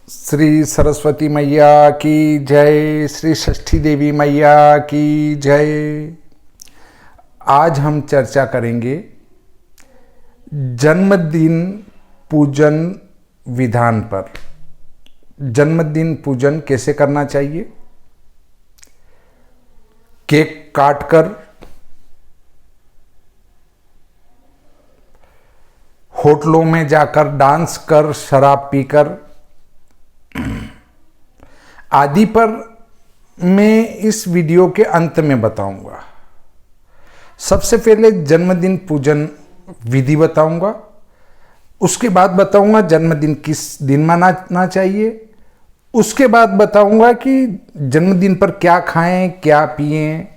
श्री सरस्वती मैया की जय, श्री षष्ठी देवी मैया की जय। आज हम चर्चा करेंगे जन्मदिन पूजन विधान पर। जन्मदिन पूजन कैसे करना चाहिए? केक काटकर, होटलों में जाकर डांस कर, शराब पीकर आदि पर मैं इस वीडियो के अंत में बताऊंगा। सबसे पहले जन्मदिन पूजन विधि बताऊंगा, उसके बाद बताऊंगा जन्मदिन किस दिन मनाना चाहिए, उसके बाद बताऊंगा कि जन्मदिन पर क्या खाएं क्या पिएं,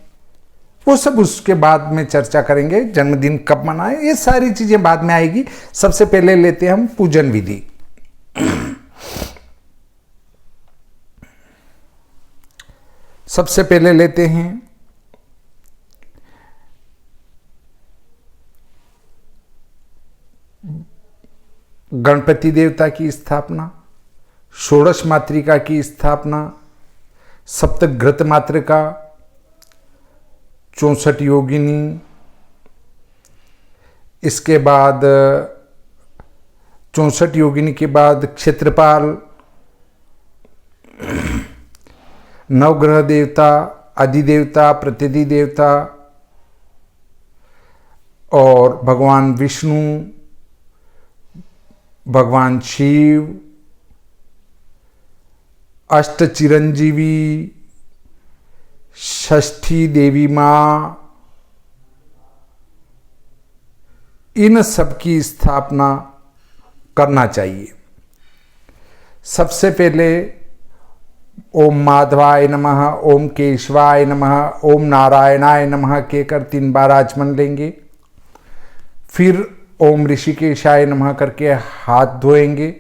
वो सब उसके बाद में चर्चा करेंगे। जन्मदिन कब मनाएं ये सारी चीजें बाद में आएगी। सबसे पहले लेते हैं हम पूजन विधि। सबसे पहले लेते हैं गणपति देवता की स्थापना, षोडश मातृका की स्थापना, सप्तघृत मातृका, 64 योगिनी, इसके बाद 64 योगिनी के बाद क्षेत्रपाल, नवग्रह देवता, अधिदेवता, प्रतिधि देवता और भगवान विष्णु, भगवान शिव, अष्ट चिरंजीवी, षष्ठी देवी मां, इन सब की स्थापना करना चाहिए। सबसे पहले ओम माधवाय नमः, ओम केशवाय नमः, ओम नारायणाय नमः कहकर 3 बार आचमन लेंगे। फिर ओम ऋषिकेशाय नमः करके हाथ धोएंगे।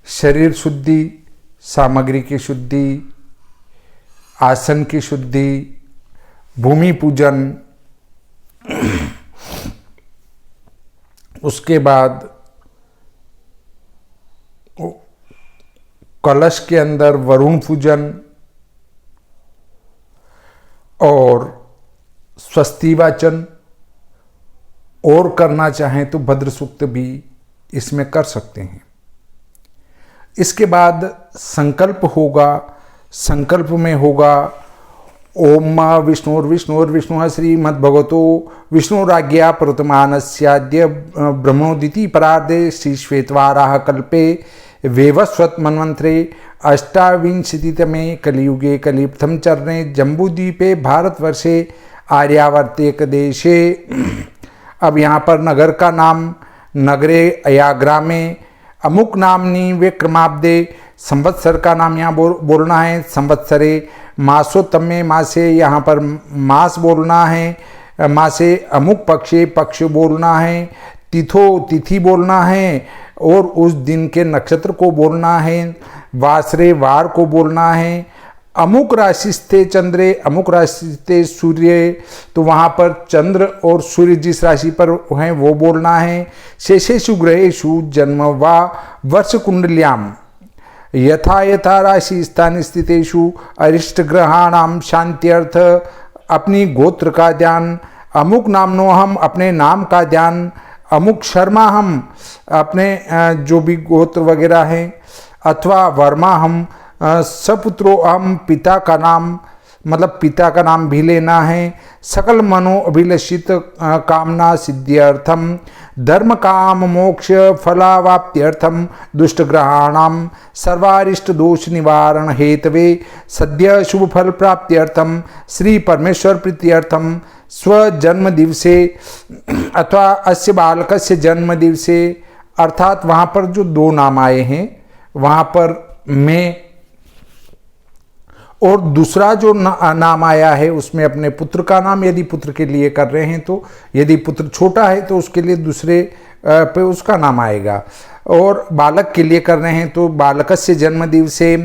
शरीर शुद्धि, सामग्री की शुद्धि, आसन की शुद्धि, भूमि पूजन, उसके बाद कलश के अंदर वरुण पूजन और स्वस्ति वाचन, और करना चाहें तो भद्र सूक्त भी इसमें कर सकते हैं। इसके बाद संकल्प होगा। संकल्प में होगा ओम मा विष्णुर्विष्णुर्विष्णु श्रीमद्भगवतो विष्णुराज्ञा प्रतमानस्याद्य ब्रह्मोदिति परार्धे श्री श्वेतवाराह कल्पे वेवस्वत मन्वंतरे अष्टाविंशतितमे कलियुगे कलिप्रथम चरणे जम्बूद्वीपे भारतवर्षे आर्यावर्तेक देशे। अब यहाँ पर नगर का नाम नगरे अयाग्रा में अमुक नामनी विक्रमाब्दे, संवत्सर का नाम यहाँ बोलना है संवत्सरे, मासोत्तमे मासे यहाँ पर मास बोलना है, मासे अमुक पक्षे पक्ष बोलना है, तिथो तिथि बोलना है और उस दिन के नक्षत्र को बोलना है, वासरे वार को बोलना है, अमुक राशिस्ते चंद्रे अमुक राशिस्ते सूर्य, तो वहाँ पर चंद्र और सूर्य जिस राशि पर हैं वो बोलना है। शेषेषु ग्रहेषु जन्म वा वर्ष कुंडल्याम यथा यथा राशि स्थान स्थितेषु अरिष्ट ग्रहाणाम शांत्यर्थ, अपनी गोत्र का ध्यान, अमुक नामनो हम अपने नाम का ध्यान, अमुक शर्मा हम अपने जो भी गोत्र वगैरह हैं, अथवा वर्मा हम सपुत्रो हम पिता का नाम, मतलब पिता का नाम भी लेना है। सकल मनो अभिलषित कामना सिद्ध्यर्थम, धर्म काम मोक्ष फलावाप्त्यर्थम, दुष्ट ग्रहाणाम सर्वारिष्ट दोष निवारण हेतवे, सद्य शुभ फल प्राप्त्यर्थम, श्री परमेश्वर प्रीत्यर्थम, स्वजन्म दिवसे अथवा अस्य बालकस्य जन्म दिवसे, अर्थात वहाँ पर जो 2 नाम आए हैं वहाँ पर मैं और दूसरा जो नाम आया है उसमें अपने पुत्र का नाम, यदि पुत्र के लिए कर रहे हैं तो, यदि पुत्र छोटा है तो उसके लिए दूसरे पे उसका नाम आएगा, और बालक के लिए कर रहे हैं तो बालकस्य जन्म दिवसे,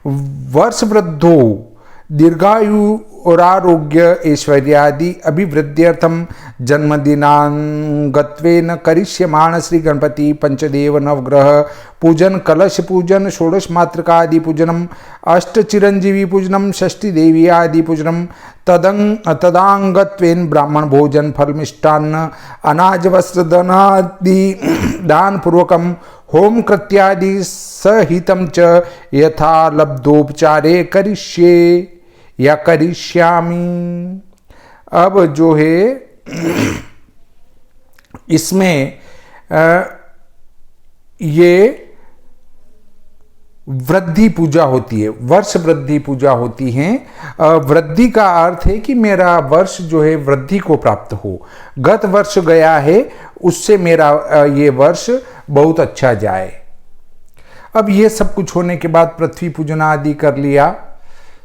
वर्ष वृद्धो दीर्घायु और आरोग्य ऐश्वर्यादि अभिवृद्ध्यर्थम जन्मदिनांगत्वेन करिष्यमाण श्री गणपति पंचदेव नवग्रह पूजन, कलश पूजन, षोडश मातृकादि पूजनम, अष्ट चिरंजीवी पूजनम, षष्ठी देवी आदि पूजनम, तदांगत्वेन ब्राह्मण भोजन, फल मिष्टान्न, अनाज वस्त्र धनादि दान पूर्वकम होम कृत्यादि सहितम च यथा लब्धोपचारे करिष्ये या करिष्यामि। अब जो है इसमें ये वृद्धि पूजा होती है, वर्ष वृद्धि पूजा होती है। वृद्धि का अर्थ है कि मेरा वर्ष जो है वृद्धि को प्राप्त हो, गत वर्ष गया है उससे मेरा ये वर्ष बहुत अच्छा जाए। अब ये सब कुछ होने के बाद पृथ्वी पूजन आदि कर लिया,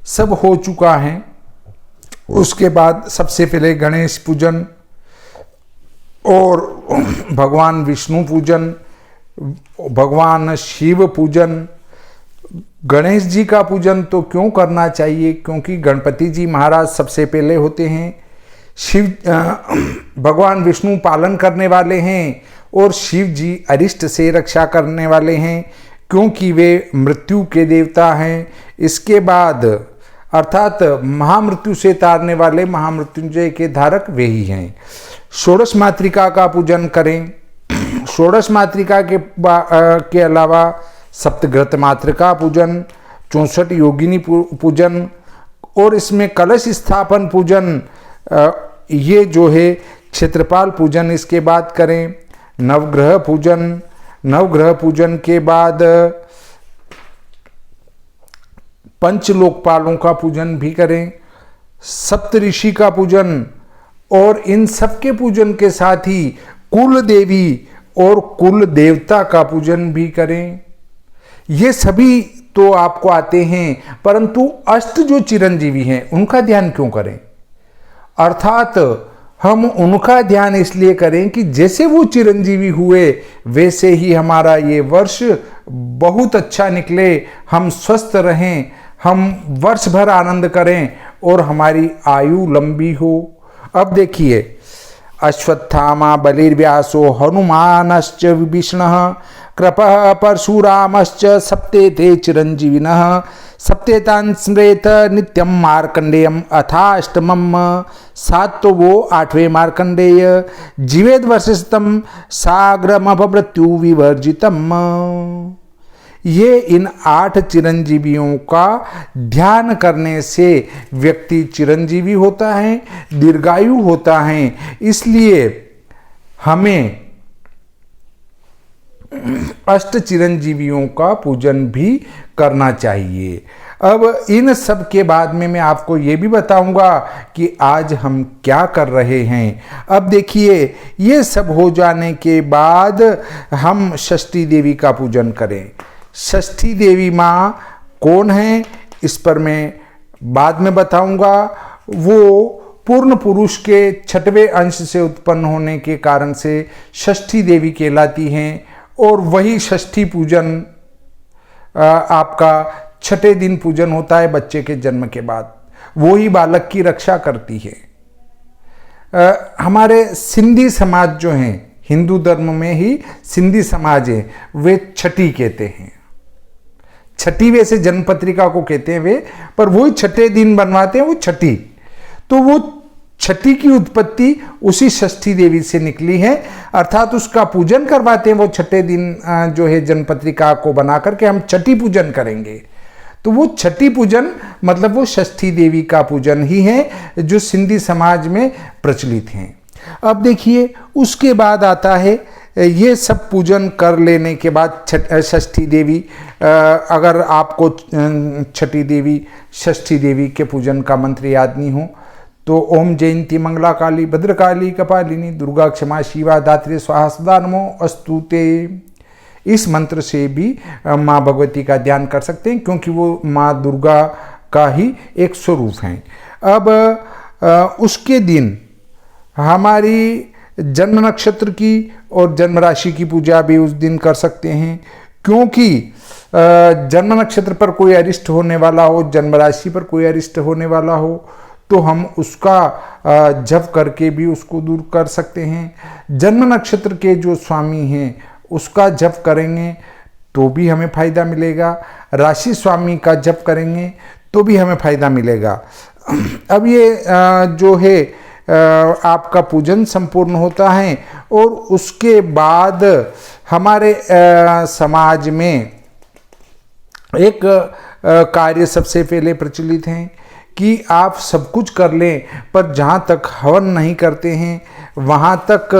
सब हो चुका है। उसके बाद सबसे पहले गणेश पूजन और भगवान विष्णु पूजन, भगवान शिव पूजन। गणेश जी का पूजन तो क्यों करना चाहिए? क्योंकि गणपति जी महाराज सबसे पहले होते हैं। शिव भगवान विष्णु पालन करने वाले हैं और शिव जी अरिष्ट से रक्षा करने वाले हैं, क्योंकि वे मृत्यु के देवता हैं। इसके बाद अर्थात महामृत्यु से तारने वाले महामृत्युंजय के धारक वे ही हैं। षोडश मातृका का पूजन करें। षोडश मातृका के अलावा सप्तग्रत मातृका पूजन, 64 योगिनी पूजन और इसमें कलश स्थापन पूजन, ये जो है क्षेत्रपाल पूजन इसके बाद करें। नवग्रह पूजन, नवग्रह पूजन के बाद पंच लोकपालों का पूजन भी करें, सप्तऋषि का पूजन और इन सबके पूजन के साथ ही कुल देवी और कुल देवता का पूजन भी करें। ये सभी तो आपको आते हैं, परंतु अष्ट जो चिरंजीवी हैं उनका ध्यान क्यों करें? अर्थात हम उनका ध्यान इसलिए करें कि जैसे वो चिरंजीवी हुए वैसे ही हमारा ये वर्ष बहुत अच्छा निकले, हम स्वस्थ रहें, हम वर्ष भर आनंद करें और हमारी आयु लंबी हो। अब देखिए, अश्वत्थामा बलिर्व्यासो हनुमानश्च विभीषणः कृपः परशुरामश्च सप्ते ते चिरंजीविनः सप्तेतान् स्मरेत नित्यम मार्कंडेयम अथाष्टमम। सात तो वो आठवें मार्कंडेय, जीवेद वर्षस्तम साग्रमपमृत्यु विवर्जितम। ये इन 8 चिरंजीवियों का ध्यान करने से व्यक्ति चिरंजीवी होता है, दीर्घायु होता है। इसलिए हमें अष्ट चिरंजीवियों का पूजन भी करना चाहिए। अब इन सब के बाद में मैं आपको ये भी बताऊंगा कि आज हम क्या कर रहे हैं। अब देखिए, ये सब हो जाने के बाद हम षष्ठी देवी का पूजन करें। षष्ठी देवी माँ कौन है इस पर मैं बाद में बताऊंगा। वो पूर्ण पुरुष के 6वें अंश से उत्पन्न होने के कारण से षष्ठी देवी कहलाती हैं और वही षष्ठी पूजन आपका 6ठे दिन पूजन होता है बच्चे के जन्म के बाद। वो ही बालक की रक्षा करती है। हमारे सिंधी समाज जो हैं, हिंदू धर्म में ही सिंधी समाज है, वे छठी कहते हैं। छठी वैसे जन्म पत्रिका को कहते हैं वे, पर वही 6ठे दिन बनवाते हैं वो छठी। तो वो छठी की उत्पत्ति उसी षष्ठी देवी से निकली है, अर्थात उसका पूजन करवाते हैं वो 6ठे दिन जो है जन्म पत्रिका को बना करके हम छठी पूजन करेंगे। तो वो छठी पूजन मतलब वो षष्ठी देवी का पूजन ही है जो सिंधी समाज में प्रचलित हैं। अब देखिए, उसके बाद आता है ये सब पूजन कर लेने के बाद षष्ठी देवी, अगर आपको छठी देवी षष्ठी देवी के पूजन का मंत्र याद नहीं हो तो ओम जयंती मंगला काली भद्रकाली कपालिनी दुर्गा क्षमा शिवा दात्री स्वाहा सदा नमो अस्तुते, इस मंत्र से भी माँ भगवती का ध्यान कर सकते हैं, क्योंकि वो माँ दुर्गा का ही एक स्वरूप हैं। अब उसके दिन हमारी जन्म नक्षत्र की और जन्म राशि की पूजा भी उस दिन कर सकते हैं, क्योंकि जन्म नक्षत्र पर कोई अरिष्ट होने वाला हो, जन्म राशि पर कोई अरिष्ट होने वाला हो, तो हम उसका जप करके भी उसको दूर कर सकते हैं। जन्म नक्षत्र के जो स्वामी हैं उसका जप करेंगे तो भी हमें फायदा मिलेगा, राशि स्वामी का जप करेंगे तो भी हमें फायदा मिलेगा। अब ये जो है आपका पूजन संपूर्ण होता है और उसके बाद हमारे समाज में एक कार्य सबसे पहले प्रचलित है कि आप सब कुछ कर लें पर जहाँ तक हवन नहीं करते हैं वहाँ तक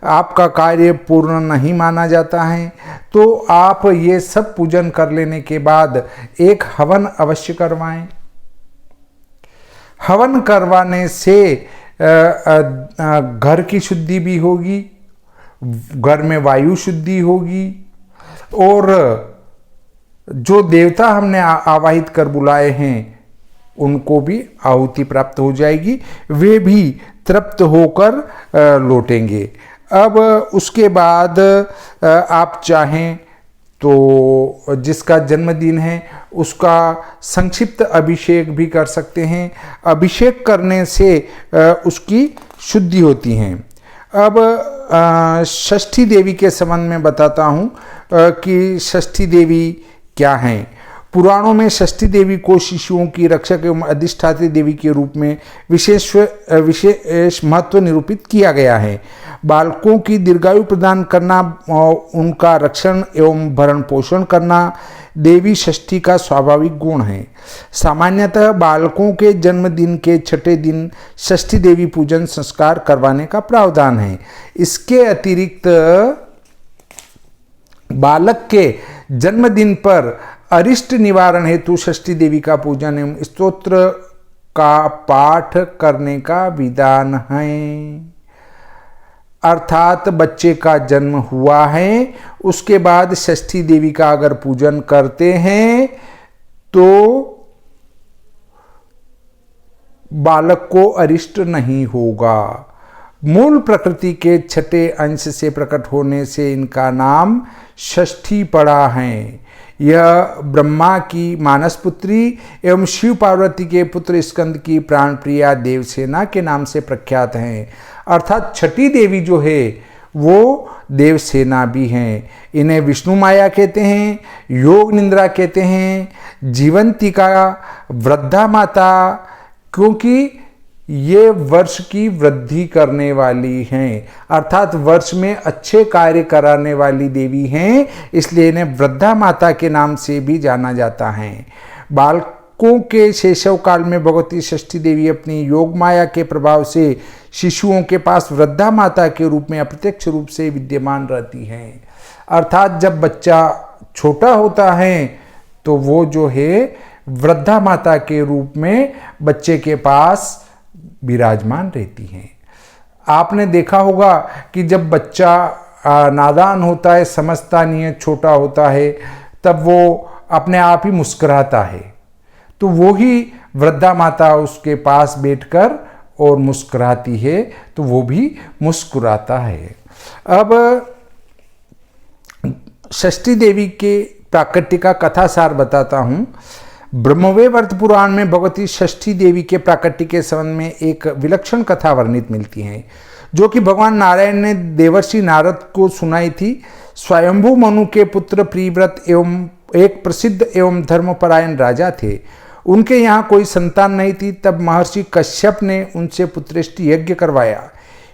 आपका कार्य पूर्ण नहीं माना जाता है। तो आप ये सब पूजन कर लेने के बाद एक हवन अवश्य करवाएं। हवन करवाने से घर की शुद्धि भी होगी, घर में वायु शुद्धि होगी और जो देवता हमने आवाहित कर बुलाए हैं उनको भी आहुति प्राप्त हो जाएगी, वे भी तृप्त होकर लौटेंगे। अब उसके बाद आप चाहें तो जिसका जन्मदिन है उसका संक्षिप्त अभिषेक भी कर सकते हैं। अभिषेक करने से उसकी शुद्धि होती है। अब षष्ठी देवी के संबंध में बताता हूँ कि षष्ठी देवी क्या हैं। पुराणों में षष्ठी देवी को शिशुओं की रक्षक एवं अधिष्ठात्री देवी के रूप में विशेष महत्व निरूपित किया गया है। बालकों की दीर्घायु प्रदान करना, उनका रक्षण एवं भरण पोषण करना देवी षष्ठी का स्वाभाविक गुण है। सामान्यतः बालकों के जन्मदिन के छठे दिन षष्ठी देवी पूजन संस्कार करवाने का प्रावधान है। इसके अतिरिक्त बालक के जन्मदिन पर अरिष्ट निवारण हेतु षष्ठी देवी का पूजन एवं स्तोत्र का पाठ करने का विधान है। अर्थात बच्चे का जन्म हुआ है, उसके बाद षष्ठी देवी का अगर पूजन करते हैं तो बालक को अरिष्ट नहीं होगा। मूल प्रकृति के छठे अंश से प्रकट होने से इनका नाम षष्ठी पड़ा है। यह ब्रह्मा की मानस पुत्री एवं शिव पार्वती के पुत्र स्कंद की प्राण प्रिया देवसेना के नाम से प्रख्यात हैं। अर्थात छठी देवी जो है वो देवसेना भी हैं। इन्हें विष्णु माया कहते हैं, योग निंद्रा कहते हैं, जीवंतिका, वृद्धा माता, क्योंकि ये वर्ष की वृद्धि करने वाली हैं, अर्थात वर्ष में अच्छे कार्य कराने वाली देवी हैं, इसलिए इन्हें वृद्धा माता के नाम से भी जाना जाता है। बालकों के शैशव काल में भगवती षष्ठी देवी अपनी योग माया के प्रभाव से शिशुओं के पास वृद्धा माता के रूप में अप्रत्यक्ष रूप से विद्यमान रहती हैं। अर्थात जब बच्चा छोटा होता है तो वो जो है वृद्धा माता के रूप में बच्चे के पास विराजमान रहती हैं। आपने देखा होगा कि जब बच्चा नादान होता है, समझता नहीं है, छोटा होता है, तब वो अपने आप ही मुस्कुराता है, तो वो ही वृद्धा माता उसके पास बैठकर और मुस्कुराती है, तो वो भी मुस्कुराता है। अब षष्ठी देवी के प्राकट्य का कथासार बताता हूँ। ब्रह्मवैवर्त पुराण में भगवती षष्ठी देवी के प्राकट्य के संबंध में एक विलक्षण कथा वर्णित मिलती है, जो कि भगवान नारायण ने देवर्षि नारद को सुनाई थी। स्वयंभू मनु के पुत्र प्रियव्रत एवं एक प्रसिद्ध एवं धर्मपरायण राजा थे। उनके यहाँ कोई संतान नहीं थी। तब महर्षि कश्यप ने उनसे पुत्रेष्टि यज्ञ करवाया।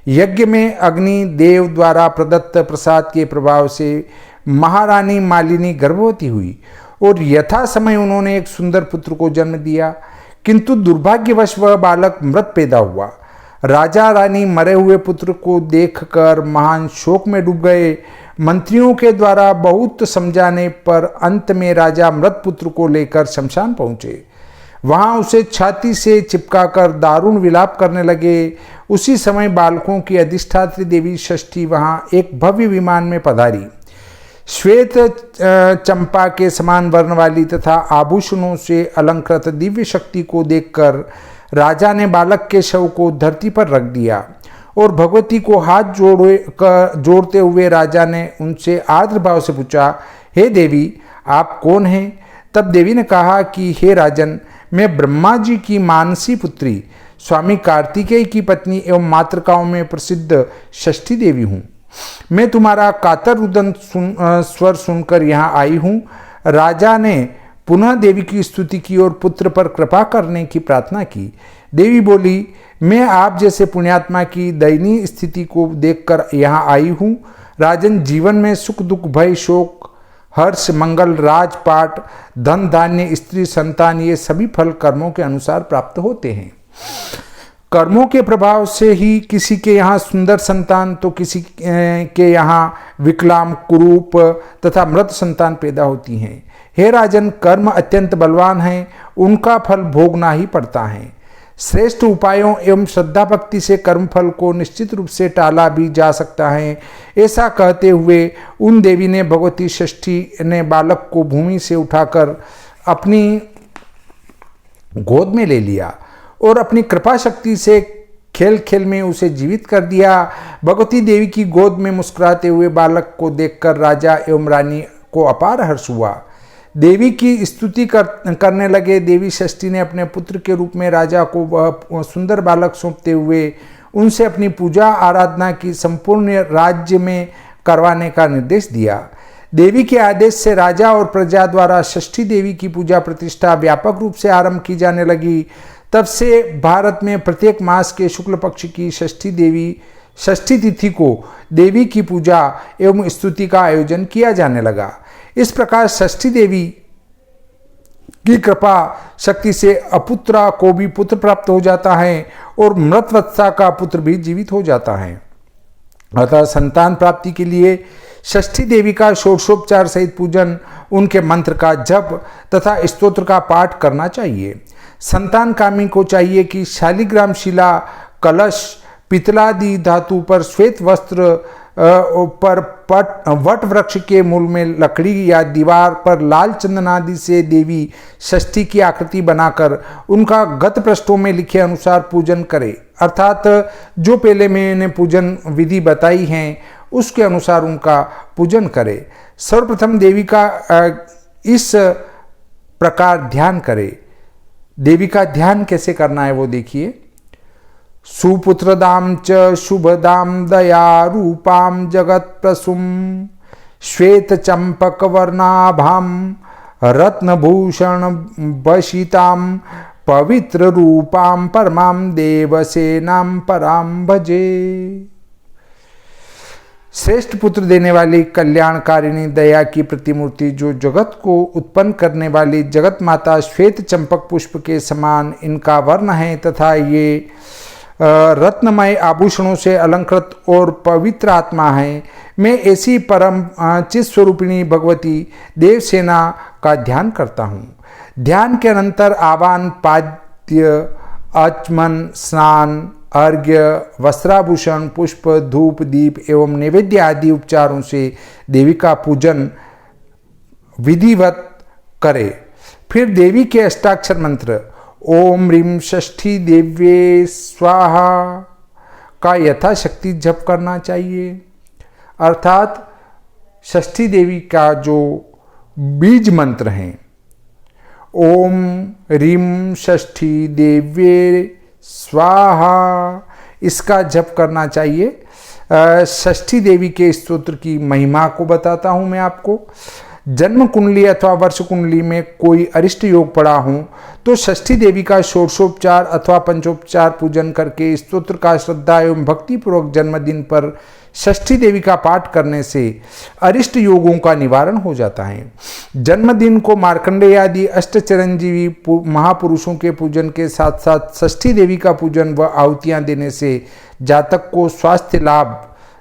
यज्ञ में अग्नि देव द्वारा प्रदत्त प्रसाद के प्रभाव से महारानी मालिनी गर्भवती हुई और यथा समय उन्होंने एक सुंदर पुत्र को जन्म दिया, किंतु दुर्भाग्यवश वह बालक मृत पैदा हुआ। राजा रानी मरे हुए पुत्र को देखकर महान शोक में डूब गए। मंत्रियों के द्वारा बहुत समझाने पर अंत में राजा मृत पुत्र को लेकर शमशान पहुंचे। वहां उसे छाती से चिपकाकर दारुण विलाप करने लगे। उसी समय बालकों की अधिष्ठात्री देवी षष्ठी वहां एक भव्य विमान में पधारी। श्वेत चंपा के समान वर्ण वाली तथा आभूषणों से अलंकृत दिव्य शक्ति को देखकर राजा ने बालक के शव को धरती पर रख दिया और भगवती को हाथ जोड़ते हुए राजा ने उनसे आर्द्र भाव से पूछा, हे देवी, आप कौन हैं? तब देवी ने कहा कि हे राजन, मैं ब्रह्मा जी की मानसी पुत्री स्वामी कार्तिकेय की पत्नी एवं मातृकाओं में प्रसिद्ध षष्ठी देवी हूँ। मैं तुम्हारा कातर रुदन स्वर सुनकर यहाँ आई हूँ। राजा ने पुनः देवी की स्तुति की और पुत्र पर कृपा करने की प्रार्थना की। देवी बोली, मैं आप जैसे पुण्यात्मा की दयनीय स्थिति को देखकर यहाँ आई हूँ। राजन, जीवन में सुख दुख भय शोक हर्ष मंगल राजपाट धन धान्य स्त्री संतान ये सभी फल कर्मों के अनुसार प्राप्त होते हैं। कर्मों के प्रभाव से ही किसी के यहाँ सुंदर संतान तो किसी के यहाँ विकलांग कुरूप तथा मृत संतान पैदा होती हैं। हे राजन, कर्म अत्यंत बलवान हैं, उनका फल भोगना ही पड़ता है। श्रेष्ठ उपायों एवं श्रद्धा भक्ति से कर्मफल को निश्चित रूप से टाला भी जा सकता है। ऐसा कहते हुए उन देवी ने भगवती षष्ठी ने बालक को भूमि से उठाकर अपनी गोद में ले लिया और अपनी कृपा शक्ति से खेल खेल में उसे जीवित कर दिया। भगवती देवी की गोद में मुस्कुराते हुए बालक को देखकर राजा एवं रानी को अपार हर्ष हुआ। देवी की स्तुति करने लगे। देवी षष्ठी ने अपने पुत्र के रूप में राजा को वह सुंदर बालक सौंपते हुए उनसे अपनी पूजा आराधना की संपूर्ण राज्य में करवाने का निर्देश दिया। देवी के आदेश से राजा और प्रजा द्वारा षष्ठी देवी की पूजा प्रतिष्ठा व्यापक रूप से आरंभ की जाने लगी। तब से भारत में प्रत्येक मास के शुक्ल पक्ष की षष्ठी तिथि को देवी की पूजा एवं स्तुति का आयोजन किया जाने लगा। इस प्रकार षष्ठी देवी की कृपा शक्ति से अपुत्रा को भी पुत्र प्राप्त हो जाता है और मृत वत्सा का पुत्र भी जीवित हो जाता है। अतः संतान प्राप्ति के लिए षष्ठी देवी का षोडशोपचार सहित पूजन, उनके मंत्र का जप तथा स्तोत्र का पाठ करना चाहिए। संतान कामी को चाहिए कि शालिग्राम शिला कलश पितलादि धातु पर श्वेत वस्त्र पर वट वृक्ष के मूल में लकड़ी या दीवार पर लाल चंदन आदि से देवी षष्ठी की आकृति बनाकर उनका गत पृष्ठों में लिखे अनुसार पूजन करे। अर्थात जो पहले मैंने पूजन विधि बताई हैं उसके अनुसार उनका पूजन करे। सर्वप्रथम देवी का इस प्रकार ध्यान करे। देवी का ध्यान कैसे करना है वो देखिए। सुपुत्रदाम च शुभदाम दया रूपाम जगत प्रसुम श्वेत चंपक वर्णाभाम रत्नभूषण भूषिताम पवित्र रूपाम परमाम देवसेनाम पराम भजे। श्रेष्ठ पुत्र देने वाली कल्याणकारिणी दया की प्रतिमूर्ति जो जगत को उत्पन्न करने वाली जगत माता श्वेत चंपक पुष्प के समान इनका वर्ण है तथा ये रत्नमय आभूषणों से अलंकृत और पवित्र आत्मा है। मैं ऐसी परम चित स्वरूपिणी भगवती देवसेना का ध्यान करता हूँ। ध्यान के अनंतर आवान पाद्य आचमन स्नान अर्घ्य वस्त्राभूषण पुष्प धूप दीप एवं नैवेद्य आदि उपचारों से देवी का पूजन विधिवत करे। फिर देवी के अष्टाक्षर मंत्र ओम ह्रीं षष्ठी देव्ये स्वाहा का यथाशक्ति जप करना चाहिए। अर्थात षष्ठी देवी का जो बीज मंत्र हैं ओम ह्रीं षष्ठी देव्ये स्वाहा, इसका जप करना चाहिए। षष्ठी देवी के स्तोत्र की महिमा को बताता हूं मैं आपको। जन्म कुंडली अथवा वर्ष कुंडली में कोई अरिष्ट योग पड़ा हो तो षष्ठी देवी का षोडशोपचार अथवा पंचोपचार पूजन करके स्तोत्र का श्रद्धा एवं भक्तिपूर्वक जन्मदिन पर षष्ठी देवी का पाठ करने से अरिष्ट योगों का निवारण हो जाता है। जन्मदिन को मार्कंडेय आदि अष्टचिरंजीवी महापुरुषों के पूजन के साथ साथ षष्ठी देवी का पूजन व आहुतियां देने से जातक को स्वास्थ्य लाभ,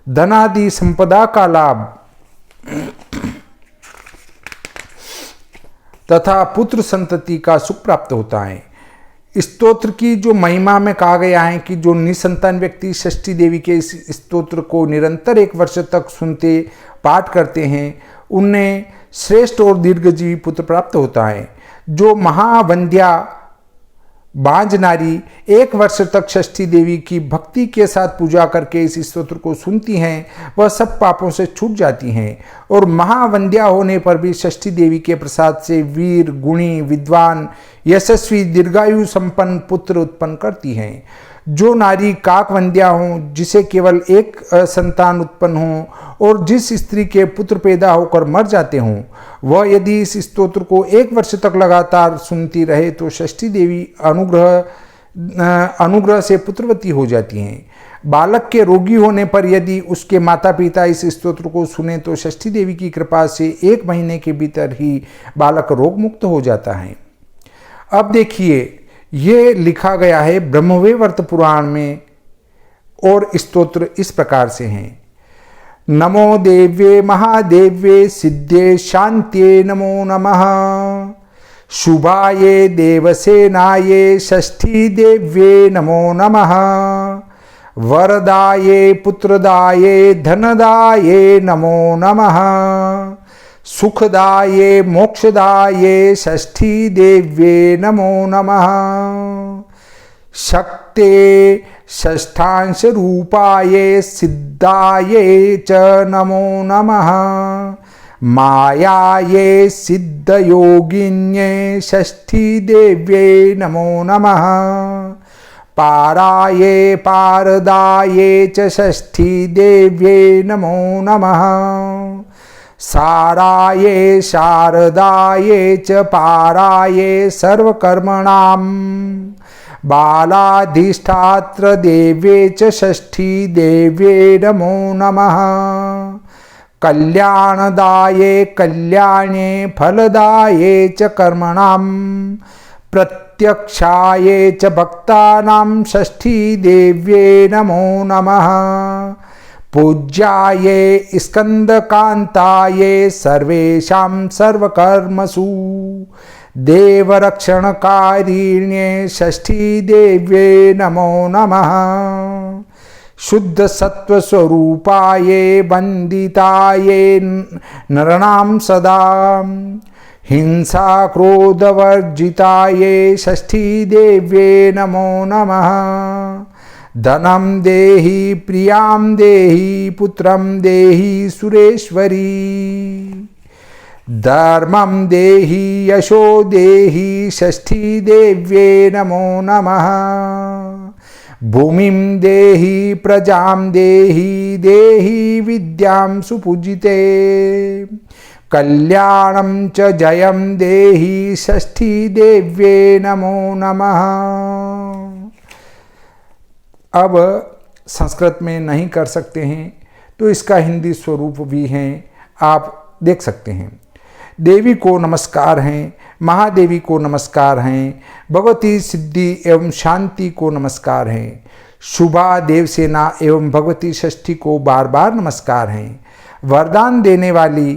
धनादि संपदा का लाभ तथा पुत्र संतति का सुख प्राप्त होता है। स्तोत्र की जो महिमा में कहा गया है कि जो निसंतान व्यक्ति षष्ठी देवी के इस स्तोत्र को निरंतर 1 वर्ष तक सुनते पाठ करते हैं उन्हें श्रेष्ठ और दीर्घजीवी पुत्र प्राप्त होता है। जो महावंद्या बांझ नारी 1 वर्ष तक षष्ठी देवी की भक्ति के साथ पूजा करके इस स्तोत्र को सुनती हैं, वह सब पापों से छूट जाती हैं और महावंद्या होने पर भी षष्ठी देवी के प्रसाद से वीर, गुणी, विद्वान, यशस्वी, दीर्घायु संपन्न पुत्र उत्पन्न करती हैं। जो नारी काकवंद्या हों, जिसे केवल एक संतान उत्पन्न हो और जिस स्त्री के पुत्र पैदा होकर मर जाते हों, वह यदि इस स्तोत्र को 1 वर्ष तक लगातार सुनती रहे तो षष्ठी देवी अनुग्रह से पुत्रवती हो जाती हैं। बालक के रोगी होने पर यदि उसके माता पिता इस स्तोत्र को सुने तो षष्ठी देवी की कृपा से 1 महीने के भीतर ही बालक रोग मुक्त हो जाता है। अब देखिए, ये लिखा गया है ब्रह्मवैवर्त पुराण में और स्तोत्र इस प्रकार से हैं। नमो देव्ये महादेव्ये सिद्धे शांत्ये नमो नमः, शुभाये देवसेनाये षष्ठी देव्ये नमो नमः, वरदाये पुत्रदाये धनदाये नमो नमः, सुखदाये मोक्षदाये षष्ठी देव्ये नमो नमः, शक्ते षष्ठांश रूपाये सिद्धाये च नमो नमः, मायाये सिद्धयोगिन्ये षष्ठी देव्ये नमो नमः, पाराये पारदाये च षष्ठी देव्ये नमो नमः, साराये शारदाये च पाराये सर्वकर्मणां, बालाधिष्ठात्र देव्ये च षष्ठी देव्ये नमो नमः, कल्याणदाये कल्याणे फलदाये च कर्मणां, प्रत्यक्षाये च भक्तानां षष्ठी देव्ये नमो नमः, पूज्याये स्कंदकांताये सर्वेषां सर्वकर्मसु, देवरक्षणकारिण्ये षष्ठी देव्ये नमो नमः, शुद्ध सत्व स्वरूपाये वंदिताये नरणां सदा, हिंसा क्रोधवर्जिताये षष्ठी देव्ये नमो नमः, धनं देहि प्रियां देहि पुत्रं देहि सुरेश्वरी, धर्मं देहि यशो देहि षष्ठी देव्ये नमो नमः, भूमिं देहि प्रजां देहि देहि विद्यां सुपूजिते, कल्याणं च जयं देहि षष्ठी देव्ये नमो नमः। अब संस्कृत में नहीं कर सकते हैं तो इसका हिंदी स्वरूप भी है, आप देख सकते हैं। देवी को नमस्कार हैं, महादेवी को नमस्कार हैं, भगवती सिद्धि एवं शांति को नमस्कार हैं, शुभा देवसेना एवं भगवती षष्ठी को बार बार नमस्कार हैं, वरदान देने वाली,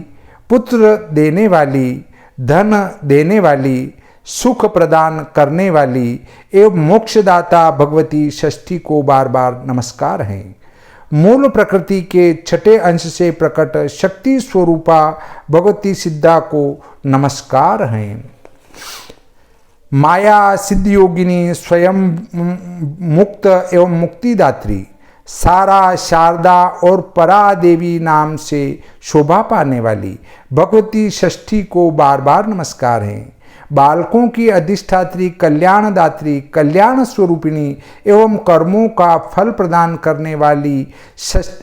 पुत्र देने वाली, धन देने वाली, सुख प्रदान करने वाली एवं मोक्षदाता भगवती षष्ठी को बार बार नमस्कार हैं। मूल प्रकृति के छठे अंश से प्रकट शक्ति स्वरूपा भगवती सिद्धा को नमस्कार हैं। माया सिद्ध योगिनी स्वयं मुक्त एवं मुक्तिदात्री, सारा, शारदा और परा देवी नाम से शोभा पाने वाली भगवती षष्ठी को बार बार नमस्कार हैं। बालकों की अधिष्ठात्री, कल्याणदात्री, कल्याण स्वरूपिणी एवं कर्मों का फल प्रदान करने वाली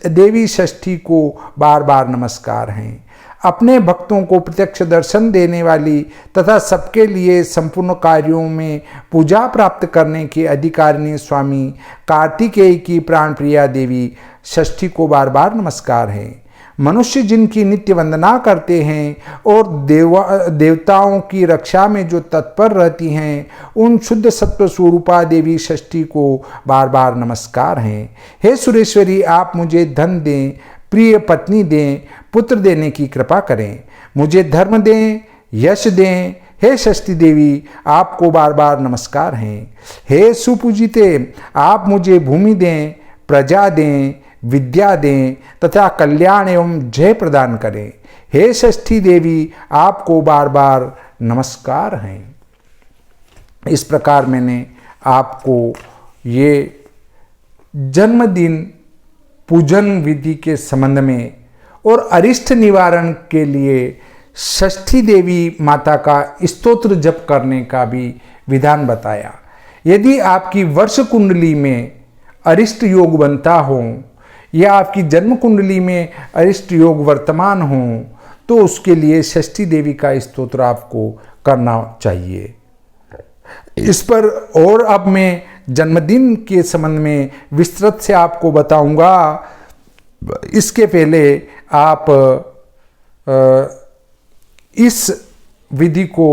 देवी षष्ठी को बार बार नमस्कार हैं। अपने भक्तों को प्रत्यक्ष दर्शन देने वाली तथा सबके लिए संपूर्ण कार्यों में पूजा प्राप्त करने की अधिकारिणी स्वामी कार्तिकेय की प्राणप्रिया देवी षष्ठी को बार बार नमस्कार है। मनुष्य जिनकी नित्य वंदना करते हैं और देवताओं की रक्षा में जो तत्पर रहती हैं, उन शुद्ध सत्व स्वरूपा देवी षष्ठी को बार बार नमस्कार हैं। हे सुरेश्वरी, आप मुझे धन दें, प्रिय पत्नी दें, पुत्र देने की कृपा करें, मुझे धर्म दें, यश दें। हे षष्ठी देवी, आपको बार बार नमस्कार हैं। हे सुपूजिते, आप मुझे भूमि दें, प्रजा दें, विद्या दें तथा कल्याण एवं जय प्रदान करें। हे षष्ठी देवी, आपको बार बार नमस्कार हैं। इस प्रकार मैंने आपको ये जन्मदिन पूजन विधि के संबंध में और अरिष्ट निवारण के लिए षष्ठी देवी माता का स्तोत्र जप करने का भी विधान बताया। यदि आपकी वर्ष कुंडली में अरिष्ट योग बनता हो या आपकी जन्म कुंडली में अरिष्ट योग वर्तमान हो तो उसके लिए षष्ठी देवी का स्तोत्र आपको करना चाहिए। इस पर और अब मैं जन्मदिन के संबंध में विस्तृत से आपको बताऊंगा। इसके पहले आप इस विधि को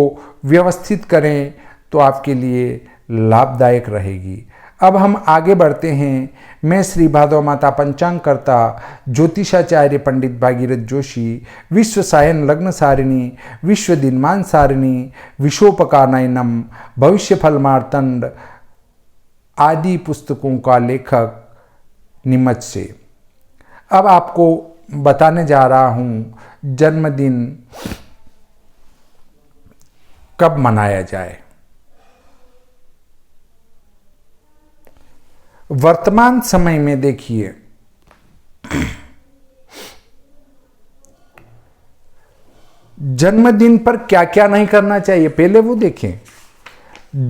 व्यवस्थित करें तो आपके लिए लाभदायक रहेगी। अब हम आगे बढ़ते हैं। मैं श्री भादव माता पंचांगकर्ता ज्योतिषाचार्य पंडित भागीरथ जोशी विश्व सायन लग्न सारिणी विश्व दिनमान सारिणी विशोपकानयनम भविष्य फल मार्तंड आदि पुस्तकों का लेखक नीमच से अब आपको बताने जा रहा हूं जन्मदिन कब मनाया जाए। वर्तमान समय में देखिए, जन्मदिन पर क्या क्या नहीं करना चाहिए, पहले वो देखें।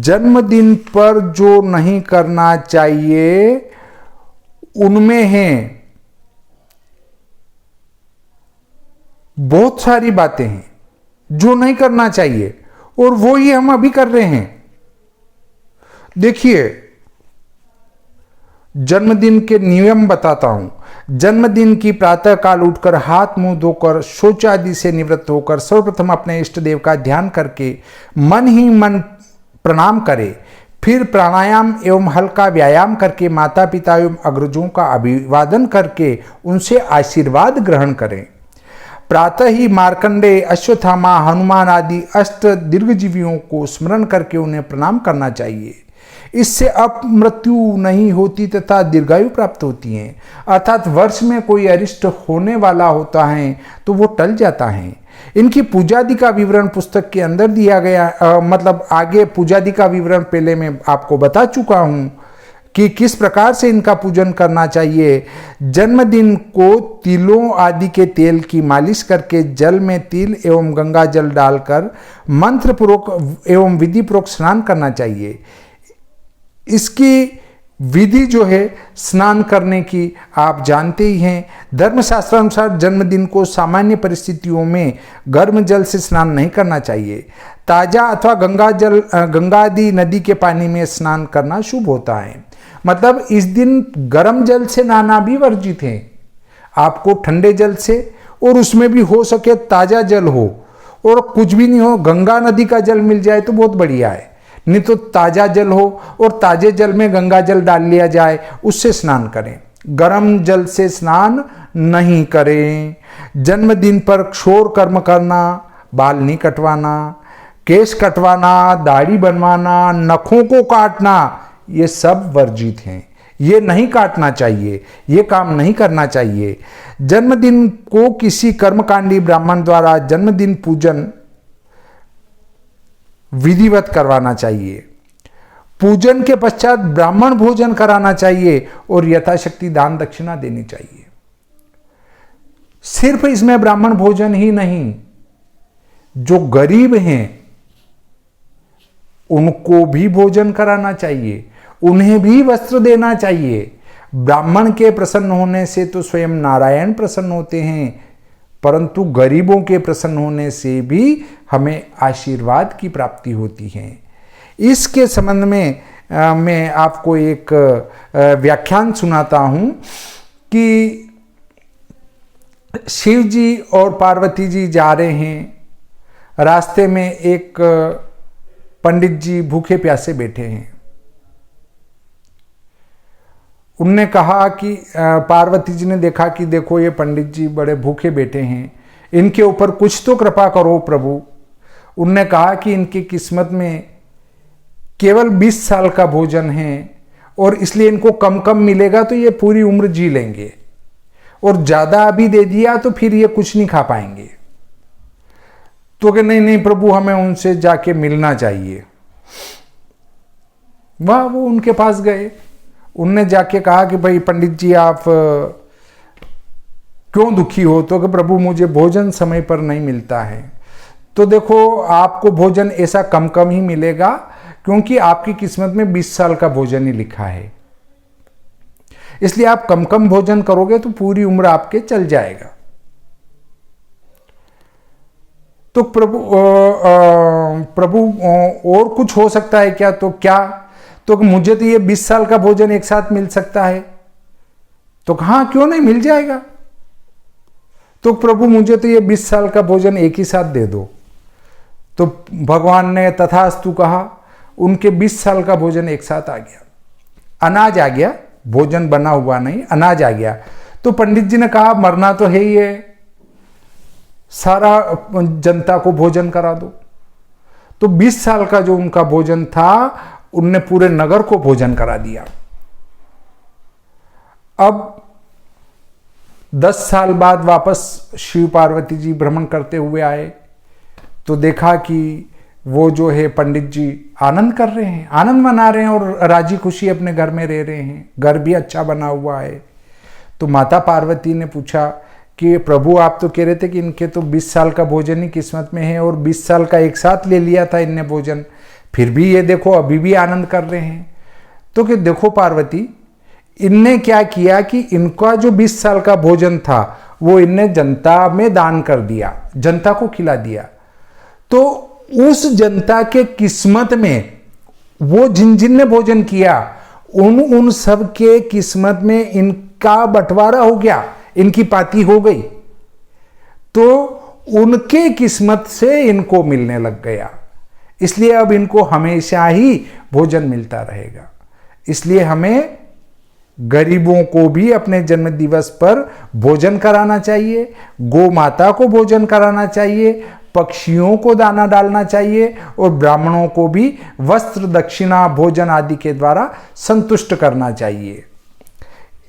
जन्मदिन पर जो नहीं करना चाहिए उनमें हैं बहुत सारी बातें हैं जो नहीं करना चाहिए और वो ही हम अभी कर रहे हैं। देखिए, जन्मदिन के नियम बताता हूं। जन्मदिन की प्रातः काल उठकर हाथ मुंह धोकर शौच आदि से निवृत्त होकर सर्वप्रथम अपने इष्ट देव का ध्यान करके मन ही मन प्रणाम करे। फिर प्राणायाम एवं हल्का व्यायाम करके माता पिता एवं अग्रजों का अभिवादन करके उनसे आशीर्वाद ग्रहण करें। प्रातः ही मार्कंडेय, अश्वत्थामा, हनुमान आदि अष्ट दीर्घजीवियों को स्मरण करके उन्हें प्रणाम करना चाहिए। इससे अपमृत्यु नहीं होती तथा दीर्घायु प्राप्त होती है। अर्थात वर्ष में कोई अरिष्ट होने वाला होता है तो वो टल जाता है। इनकी पूजादि का विवरण पुस्तक के अंदर दिया गया, मतलब आगे पूजादि का विवरण पहले मैं आपको बता चुका हूं कि किस प्रकार से इनका पूजन करना चाहिए। जन्मदिन को तिलों आदि के तेल की मालिश करके जल में तिल एवं गंगा जल डालकर मंत्र पूर्वक एवं विधि पूर्वक स्नान करना चाहिए। इसकी विधि जो है स्नान करने की आप जानते ही हैं। धर्मशास्त्र अनुसार जन्मदिन को सामान्य परिस्थितियों में गर्म जल से स्नान नहीं करना चाहिए। ताजा अथवा गंगा आदि नदी के पानी में स्नान करना शुभ होता है। मतलब इस दिन गर्म जल से नहाना भी वर्जित है। आपको ठंडे जल से, और उसमें भी हो सके ताजा जल हो, और कुछ भी नहीं हो गंगा नदी का जल मिल जाए तो बहुत बढ़िया है। नहीं तो ताजा जल हो और ताजे जल में गंगा जल डाल लिया जाए, उससे स्नान करें। गर्म जल से स्नान नहीं करें। जन्मदिन पर क्षौर कर्म करना, बाल नहीं कटवाना, केश कटवाना, दाढ़ी बनवाना, नखों को काटना, ये सब वर्जित हैं। ये नहीं काटना चाहिए, ये काम नहीं करना चाहिए। जन्मदिन को किसी कर्मकांडी ब्राह्मण द्वारा जन्मदिन पूजन विधिवत करवाना चाहिए। पूजन के पश्चात ब्राह्मण भोजन कराना चाहिए और यथाशक्ति दान दक्षिणा देनी चाहिए। सिर्फ इसमें ब्राह्मण भोजन ही नहीं, जो गरीब हैं उनको भी भोजन कराना चाहिए, उन्हें भी वस्त्र देना चाहिए। ब्राह्मण के प्रसन्न होने से तो स्वयं नारायण प्रसन्न होते हैं, परंतु गरीबों के प्रसन्न होने से भी हमें आशीर्वाद की प्राप्ति होती है। इसके संबंध में मैं आपको एक व्याख्यान सुनाता हूं कि शिव जी और पार्वती जी जा रहे हैं। रास्ते में एक पंडित जी भूखे प्यासे बैठे हैं। उनने कहा कि पार्वती जी ने देखा कि देखो ये पंडित जी बड़े भूखे बैठे हैं, इनके ऊपर कुछ तो कृपा करो प्रभु। उनने कहा कि इनकी किस्मत में केवल 20 साल का भोजन है और इसलिए इनको कम कम मिलेगा तो ये पूरी उम्र जी लेंगे, और ज़्यादा अभी दे दिया तो फिर ये कुछ नहीं खा पाएंगे। तो कि नहीं नहीं प्रभु, हमें उनसे जाके मिलना चाहिए। वो उनके पास गए। उनने जाके कहा कि भाई पंडित जी आप क्यों दुखी हो? तो कि प्रभु मुझे भोजन समय पर नहीं मिलता है। तो देखो आपको भोजन ऐसा कम कम ही मिलेगा, क्योंकि आपकी किस्मत में 20 साल का भोजन ही लिखा है, इसलिए आप कम कम भोजन करोगे तो पूरी उम्र आपके चल जाएगा। तो प्रभु और कुछ हो सकता है क्या? तो क्या? तो मुझे तो ये 20 साल का भोजन एक साथ मिल सकता है। तो हाँ, क्यों नहीं, मिल जाएगा। तो प्रभु मुझे तो ये 20 साल का भोजन एक ही साथ दे दो। तो भगवान ने तथास्तु कहा। उनके 20 साल का भोजन एक साथ आ गया, अनाज आ गया, भोजन बना हुआ नहीं, अनाज आ गया। तो पंडित जी ने कहा मरना तो है ही है, सारा जनता को भोजन करा दो। तो 20 साल का जो उनका भोजन था, उनने पूरे नगर को भोजन करा दिया। अब 10 साल बाद वापस शिव पार्वती जी भ्रमण करते हुए आए, तो देखा कि वो जो है पंडित जी आनंद कर रहे हैं, आनंद मना रहे हैं और राजी खुशी अपने घर में रह रहे हैं, घर भी अच्छा बना हुआ है। तो माता पार्वती ने पूछा कि प्रभु आप तो कह रहे थे कि इनके तो 20 साल का भोजन ही किस्मत में है, और 20 साल का एक साथ ले लिया था इनने भोजन, फिर भी ये देखो अभी भी आनंद कर रहे हैं। तो कि देखो पार्वती, इनने क्या किया कि इनका जो 20 साल का भोजन था वो इनने जनता में दान कर दिया, जनता को खिला दिया। तो उस जनता के किस्मत में वो जिन जिन ने भोजन किया, उन सब के किस्मत में इनका बंटवारा हो गया, इनकी पाती हो गई। तो उनके किस्मत से इनको मिलने लग गया, इसलिए अब इनको हमेशा ही भोजन मिलता रहेगा। इसलिए हमें गरीबों को भी अपने जन्म दिवस पर भोजन कराना चाहिए, गौ माता को भोजन कराना चाहिए, पक्षियों को दाना डालना चाहिए, और ब्राह्मणों को भी वस्त्र दक्षिणा भोजन आदि के द्वारा संतुष्ट करना चाहिए।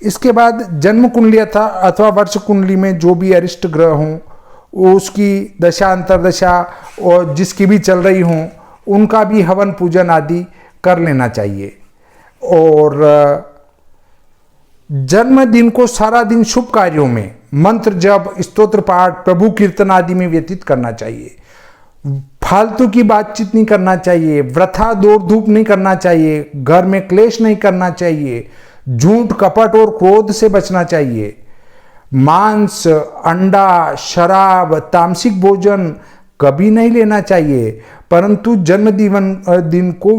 इसके बाद जन्म कुंडली अथवा वर्ष कुंडली में जो भी अरिष्ट ग्रह हों, उसकी दशा अंतरदशा और जिसकी भी चल रही हों, उनका भी हवन पूजन आदि कर लेना चाहिए। और जन्मदिन को सारा दिन शुभ कार्यों में मंत्र जप, स्तोत्र पाठ, प्रभु कीर्तन आदि में व्यतीत करना चाहिए। फालतू की बातचीत नहीं करना चाहिए, वृथा दौड़ धूप नहीं करना चाहिए, घर में क्लेश नहीं करना चाहिए, झूठ कपट और क्रोध से बचना चाहिए। मांस, अंडा, शराब, तामसिक भोजन कभी नहीं लेना चाहिए, परंतु जन्मदिन को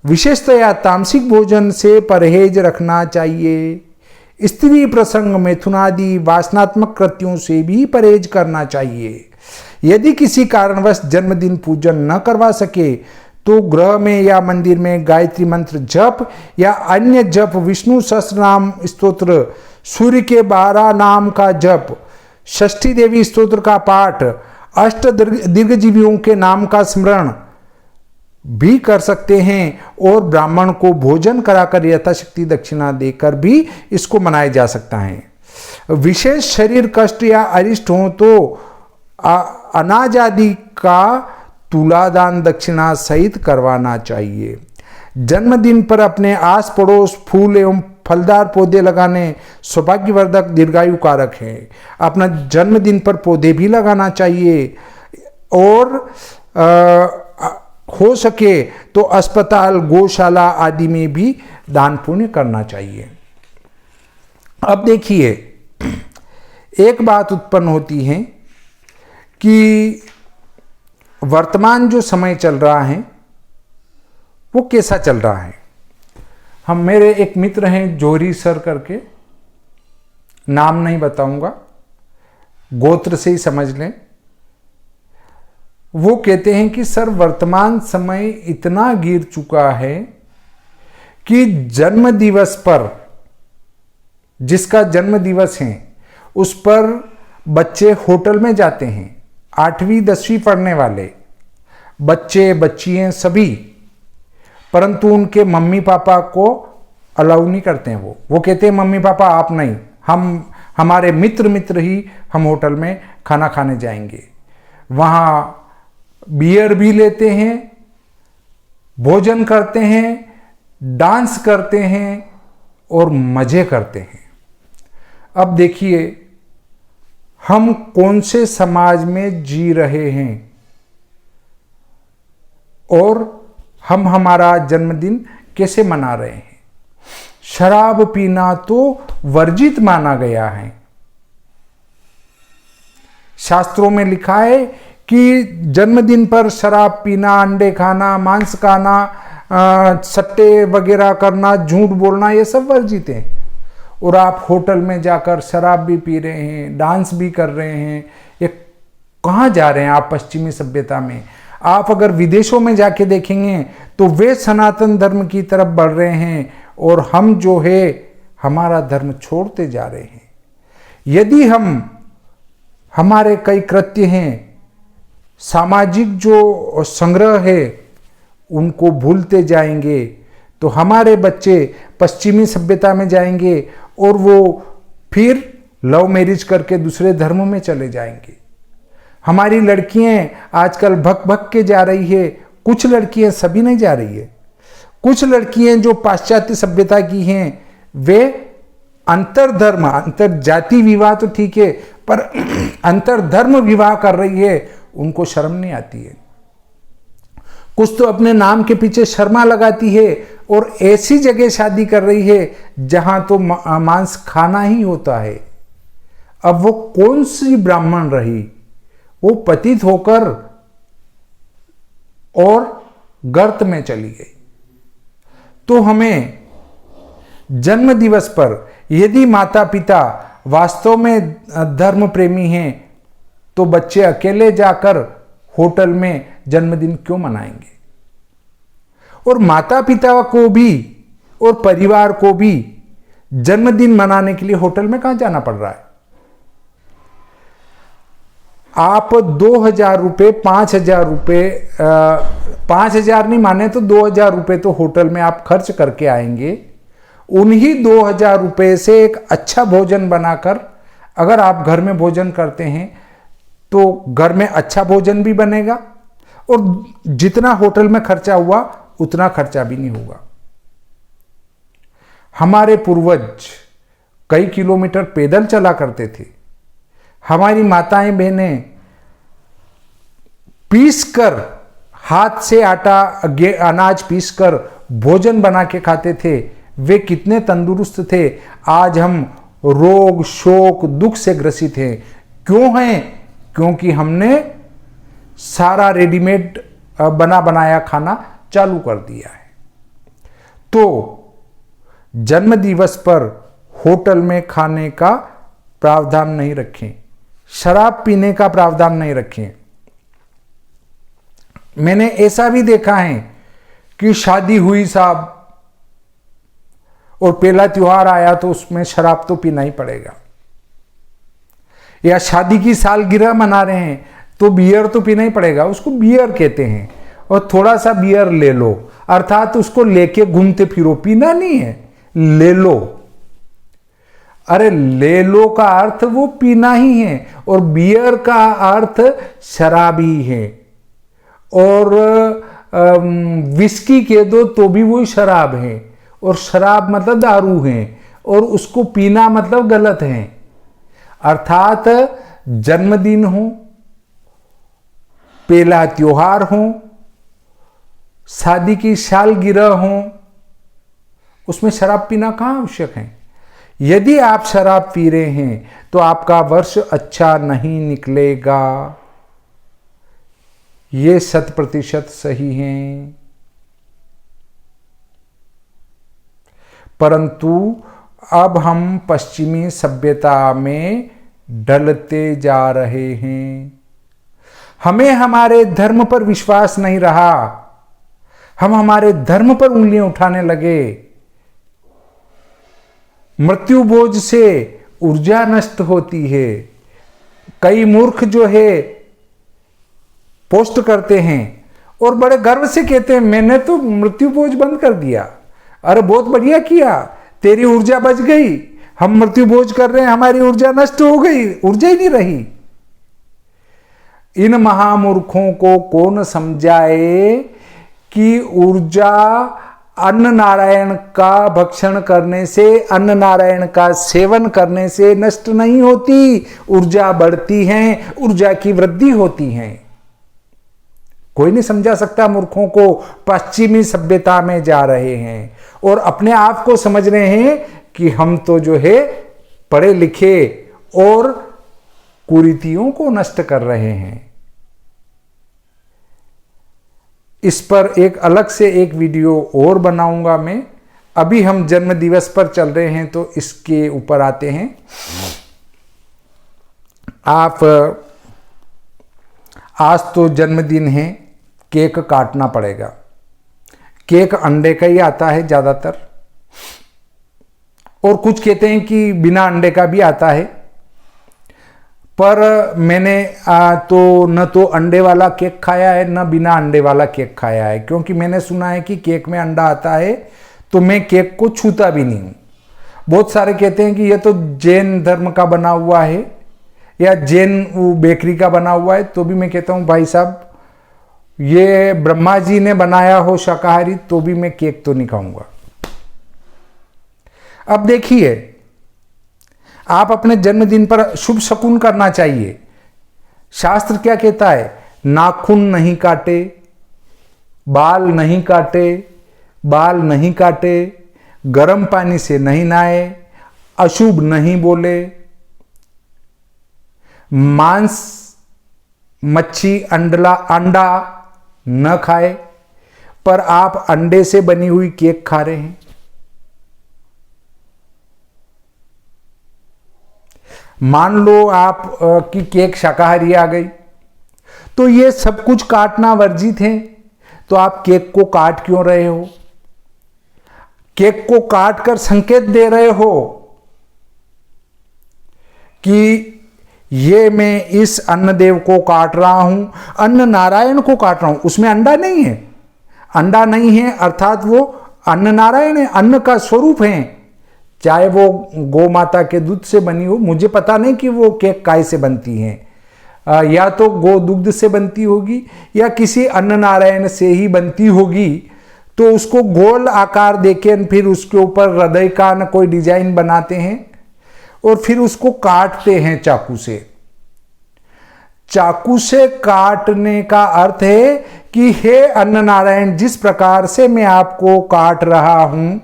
विशेषतया तामसिक भोजन से परहेज रखना चाहिए। स्त्री प्रसंग, मैथुनादि वासनात्मक कृत्यों से भी परहेज करना चाहिए। यदि किसी कारणवश जन्मदिन पूजन न करवा सके तो गृह में या मंदिर में गायत्री मंत्र जप या अन्य जप, विष्णु सहस्त्रनाम स्तोत्र, सूर्य के 12 नाम का जप, षष्ठी देवी स्तोत्र का पाठ, अष्ट दीर्घजीवियों के नाम का स्मरण भी कर सकते हैं, और ब्राह्मण को भोजन कराकर यथाशक्ति दक्षिणा देकर भी इसको मनाया जा सकता है। विशेष शरीर कष्ट या अरिष्ट हो तो अनाज आदि का तुलादान दक्षिणा सहित करवाना चाहिए। जन्मदिन पर अपने आस पड़ोस फूल एवं फलदार पौधे लगाने सौभाग्यवर्धक दीर्घायु कारक हैं। अपना जन्मदिन पर पौधे भी लगाना चाहिए, और हो सके तो अस्पताल, गौशाला आदि में भी दान पुण्य करना चाहिए। अब देखिए, एक बात उत्पन्न होती है कि वर्तमान जो समय चल रहा है वो कैसा चल रहा है। मेरे एक मित्र हैं जोहरी सर करके, नाम नहीं बताऊंगा, गोत्र से ही समझ लें। वो कहते हैं कि सर वर्तमान समय इतना गिर चुका है कि जन्म दिवस पर, जिसका जन्म दिवस है उस पर बच्चे होटल में जाते हैं, 8वीं 10वीं पढ़ने वाले बच्चे बच्चियां सभी, परंतु उनके मम्मी पापा को अलाउ नहीं करते हैं। वो कहते हैं मम्मी पापा आप नहीं, हमारे मित्र ही हम होटल में खाना खाने जाएंगे। वहाँ बियर भी लेते हैं, भोजन करते हैं, डांस करते हैं और मजे करते हैं। अब देखिए हम कौन से समाज में जी रहे हैं और हम हमारा जन्मदिन कैसे मना रहे हैं। शराब पीना तो वर्जित माना गया है। शास्त्रों में लिखा है कि जन्मदिन पर शराब पीना, अंडे खाना, मांस खाना, सट्टे वगैरह करना, झूठ बोलना, ये सब वर्जित है। और आप होटल में जाकर शराब भी पी रहे हैं, डांस भी कर रहे हैं। ये कहाँ जा रहे हैं आप पश्चिमी सभ्यता में। आप अगर विदेशों में जाके देखेंगे तो वे सनातन धर्म की तरफ बढ़ रहे हैं और हम जो है हमारा धर्म छोड़ते जा रहे हैं। यदि हम हमारे कई कृत्य हैं, सामाजिक जो संग्रह है, उनको भूलते जाएंगे तो हमारे बच्चे पश्चिमी सभ्यता में जाएंगे और वो फिर लव मैरिज करके दूसरे धर्मों में चले जाएंगे। हमारी लड़कियां आजकल भग भग के जा रही है। कुछ लड़कियां, सभी नहीं जा रही है, कुछ लड़कियां जो पाश्चात्य सभ्यता की हैं वे अंतरधर्म, अंतर जाति विवाह तो ठीक है, पर अंतरधर्म विवाह कर रही है। उनको शर्म नहीं आती है। कुछ तो अपने नाम के पीछे शर्मा लगाती है और ऐसी जगह शादी कर रही है जहां तो मांस खाना ही होता है। अब वो कौन सी ब्राह्मण रही, वो पतित होकर और गर्त में चली गई। तो हमें जन्म दिवस पर यदि माता पिता वास्तव में धर्म प्रेमी हैं तो बच्चे अकेले जाकर होटल में जन्मदिन क्यों मनाएंगे। और माता पिता को भी और परिवार को भी जन्मदिन मनाने के लिए होटल में कहां जाना पड़ रहा है। आप 2,000 रुपये, 5,000 रुपये, 5,000 नहीं माने तो 2,000 रुपये तो होटल में आप खर्च करके आएंगे। उन्हीं 2,000 रुपये से एक अच्छा भोजन बनाकर अगर आप घर में भोजन करते हैं तो घर में अच्छा भोजन भी बनेगा और जितना होटल में खर्चा हुआ उतना खर्चा भी नहीं होगा। हमारे पूर्वज कई किलोमीटर पैदल चला करते थे। हमारी माताएं बहनें पीसकर, हाथ से आटा अनाज पीसकर भोजन बना के खाते थे। वे कितने तंदुरुस्त थे। आज हम रोग, शोक, दुख से ग्रसित हैं। क्यों हैं? क्योंकि हमने सारा रेडीमेड बना बनाया खाना चालू कर दिया है। तो जन्म दिवस पर होटल में खाने का प्रावधान नहीं रखें, शराब पीने का प्रावधान नहीं रखें। मैंने ऐसा भी देखा है कि शादी हुई साहब और पहला त्योहार आया तो उसमें शराब तो पीना ही पड़ेगा, या शादी की सालगिरह मना रहे हैं तो बियर तो पीना ही पड़ेगा। उसको बियर कहते हैं और थोड़ा सा बियर ले लो, अर्थात उसको लेके घूमते फिरो, पीना नहीं है, ले लो। अरे ले लो का अर्थ वो पीना ही है और बियर का अर्थ शराब ही है। और विस्की कह दो तो भी वही शराब है और शराब मतलब दारू है और उसको पीना मतलब गलत है। अर्थात जन्मदिन हो, पहला त्योहार हो, शादी की सालगिरह हो, उसमें शराब पीना कहाँ आवश्यक है। यदि आप शराब पी रहे हैं तो आपका वर्ष अच्छा नहीं निकलेगा। ये 100% सही है। परंतु अब हम पश्चिमी सभ्यता में ढलते जा रहे हैं। हमें हमारे धर्म पर विश्वास नहीं रहा। हम हमारे धर्म पर उंगलियां उठाने लगे। मृत्यु बोझ से ऊर्जा नष्ट होती है। कई मूर्ख जो है पोस्ट करते हैं और बड़े गर्व से कहते हैं मैंने तो मृत्यु बोझ बंद कर दिया। अरे बहुत बढ़िया किया, तेरी ऊर्जा बच गई। हम मृत्यु बोझ कर रहे हैं, हमारी ऊर्जा नष्ट हो गई, ऊर्जा ही नहीं रही। इन महामूर्खों को कौन समझाए कि ऊर्जा अन्न नारायण का भक्षण करने से, अन्न नारायण का सेवन करने से नष्ट नहीं होती, ऊर्जा बढ़ती है, ऊर्जा की वृद्धि होती है। कोई नहीं समझा सकता मूर्खों को। पश्चिमी सभ्यता में जा रहे हैं और अपने आप को समझ रहे हैं कि हम तो जो है पढ़े लिखे और कुरीतियों को नष्ट कर रहे हैं। इस पर एक अलग से एक वीडियो और बनाऊंगा मैं। अभी हम जन्म दिवस पर चल रहे हैं तो इसके ऊपर आते हैं। आप आज तो जन्मदिन है, केक काटना पड़ेगा। केक अंडे का ही आता है ज़्यादातर, और कुछ कहते हैं कि बिना अंडे का भी आता है, पर मैंने तो न तो अंडे वाला केक खाया है न बिना अंडे वाला केक खाया है, क्योंकि मैंने सुना है कि केक में अंडा आता है तो मैं केक को छूता भी नहीं हूँ। बहुत सारे कहते हैं कि यह तो जैन धर्म का बना हुआ है या जैन बेकरी का बना हुआ है, तो भी मैं कहता हूँ भाई साहब ये ब्रह्मा जी ने बनाया हो शाकाहारी तो भी मैं केक तो नहीं खाऊंगा। अब देखिए, आप अपने जन्मदिन पर शुभ शकुन करना चाहिए। शास्त्र क्या कहता है? नाखून नहीं काटे, बाल नहीं काटे, बाल नहीं काटे, गर्म पानी से नहीं नहाए, अशुभ नहीं बोले, मांस, मच्छी, अंडा न खाए, पर आप अंडे से बनी हुई केक खा रहे हैं। मान लो आप की केक शाकाहारी आ गई, तो ये सब कुछ काटना वर्जित है, तो आप केक को काट क्यों रहे हो? केक को काट कर संकेत दे रहे हो कि ये मैं इस अन्न देव को काट रहा हूं, अन्न नारायण को काट रहा हूं। उसमें अंडा नहीं है, अंडा नहीं है अर्थात वो अन्न नारायण है, अन्न का स्वरूप है। चाहे वो गौ माता के दूध से बनी हो, मुझे पता नहीं कि वो केक काय से बनती है, या तो गो दुग्ध से बनती होगी या किसी अन्न नारायण से ही बनती होगी। तो उसको गोल आकार देके फिर उसके ऊपर हृदय का न कोई डिजाइन बनाते हैं और फिर उसको काटते हैं चाकू से। चाकू से काटने का अर्थ है कि हे अन्न नारायण, जिस प्रकार से मैं आपको काट रहा हूं,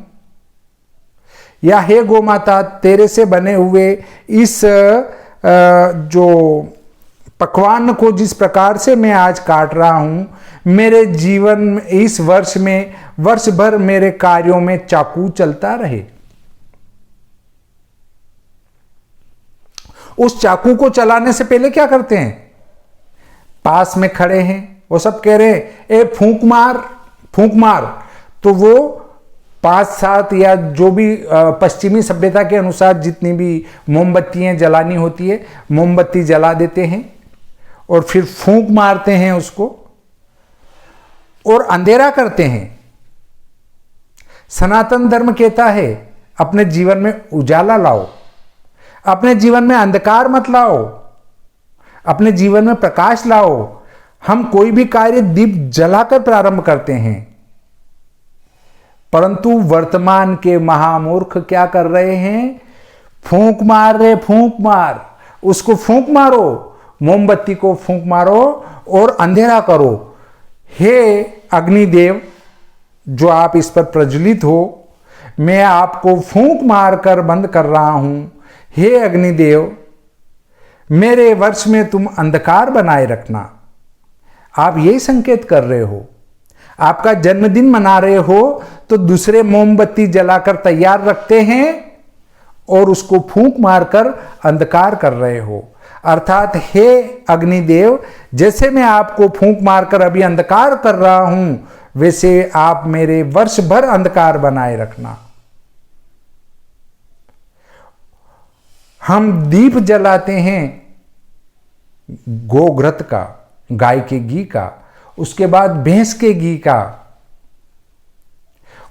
या हे गौ माता, तेरे से बने हुए इस जो पकवान को जिस प्रकार से मैं आज काट रहा हूं, मेरे जीवन में इस वर्ष में वर्ष भर मेरे कार्यों में चाकू चलता रहे। उस चाकू को चलाने से पहले क्या करते हैं? पास में खड़े हैं, वो सब कह रहे हैं ए फूंक मार, फूंक मार, तो वो 5-7 या जो भी पश्चिमी सभ्यता के अनुसार जितनी भी मोमबत्तियां जलानी होती है, मोमबत्ती जला देते हैं और फिर फूंक मारते हैं उसको और अंधेरा करते हैं। सनातन धर्म कहता है अपने जीवन में उजाला लाओ, अपने जीवन में अंधकार मत लाओ, अपने जीवन में प्रकाश लाओ। हम कोई भी कार्य दीप जलाकर प्रारंभ करते हैं, परंतु वर्तमान के महामूर्ख क्या कर रहे हैं? फूंक मार रहे, फूंक मार, उसको फूंक मारो, मोमबत्ती को फूंक मारो और अंधेरा करो। हे अग्निदेव, जो आप इस पर प्रज्वलित हो, मैं आपको फूंक मारकर बंद कर रहा हूं। हे अग्निदेव, मेरे वर्ष में तुम अंधकार बनाए रखना। आप यही संकेत कर रहे हो। आपका जन्मदिन मना रहे हो तो दूसरे मोमबत्ती जलाकर तैयार रखते हैं और उसको फूंक मारकर अंधकार कर रहे हो। अर्थात हे अग्निदेव, जैसे मैं आपको फूंक मारकर अभी अंधकार कर रहा हूं, वैसे आप मेरे वर्ष भर अंधकार बनाए रखना। हम दीप जलाते हैं गोघृत का, गाय के घी का, उसके बाद भैंस के घी का,